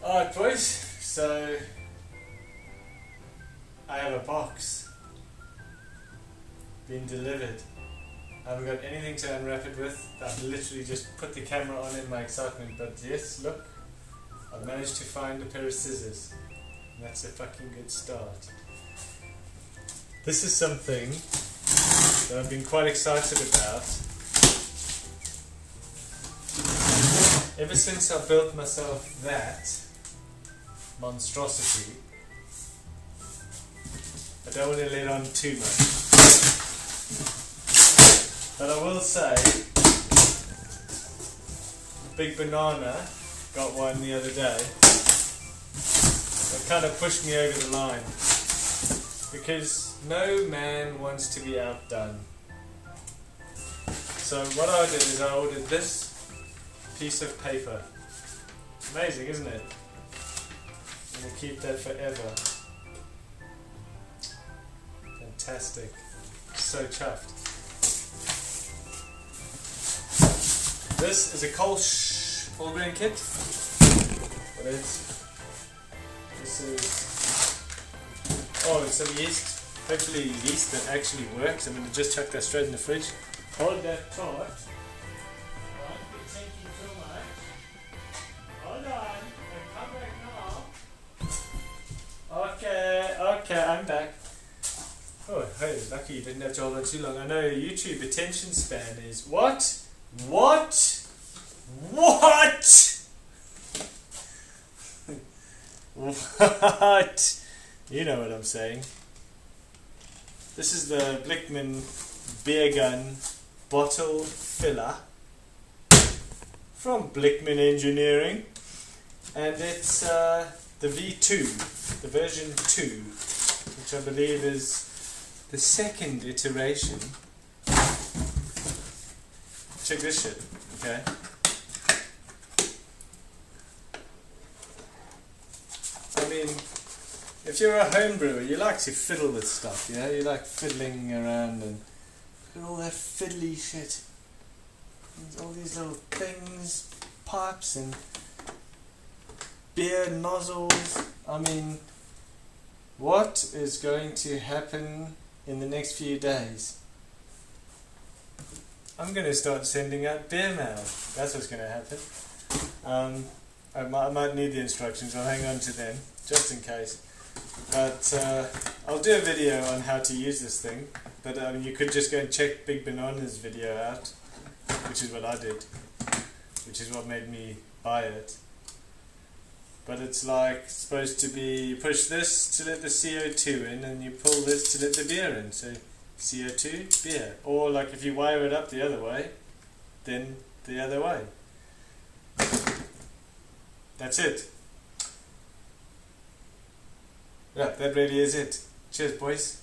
Alright boys, so I have a box being delivered. I haven't got anything to unwrap it with. I've literally just put the camera on in my excitement, but yes, look, I've managed to find a pair of scissors. And that's a fucking good start. This is something that I've been quite excited about ever since I built myself that monstrosity. I don't want to let on too much, but I will say Big Banana got one the other day. It kind of pushed me over the line, because no man wants to be outdone. So what I did is I ordered this piece of paper. Amazing, isn't it? I'm going to keep that forever. Fantastic. So chuffed. This is a Kolsch all grain kit. What is? This is... oh, it's some yeast. Hopefully yeast that actually works. I'm going to just chuck that straight in the fridge. Hold that taut. Okay, I'm back. Oh, hey, lucky you didn't have to hold on too long. I know YouTube attention span is... What? What? What? What? You know what I'm saying. This is the Blickman beer gun bottle filler from Blickman Engineering, and it's the V2, the version 2, which I believe is the second iteration. Check this shit, okay? I mean, if you're a home brewer, you like to fiddle with stuff, yeah? You like fiddling around and all that fiddly shit. There's all these little things, pipes and beer nozzles. I mean, what is going to happen in the next few days? I'm going to start sending out beer mail. That's what's going to happen. I might need the instructions. I'll hang on to them just in case. But I'll do a video on how to use this thing. But you could just go and check Big Banana's video out, which is what I did, which is what made me buy it. But it's like supposed to be, you push this to let the CO2 in, and you pull this to let the beer in. So CO2, beer. Or like if you wire it up the other way, then the other way. That's it. Yeah, that really is it. Cheers, boys.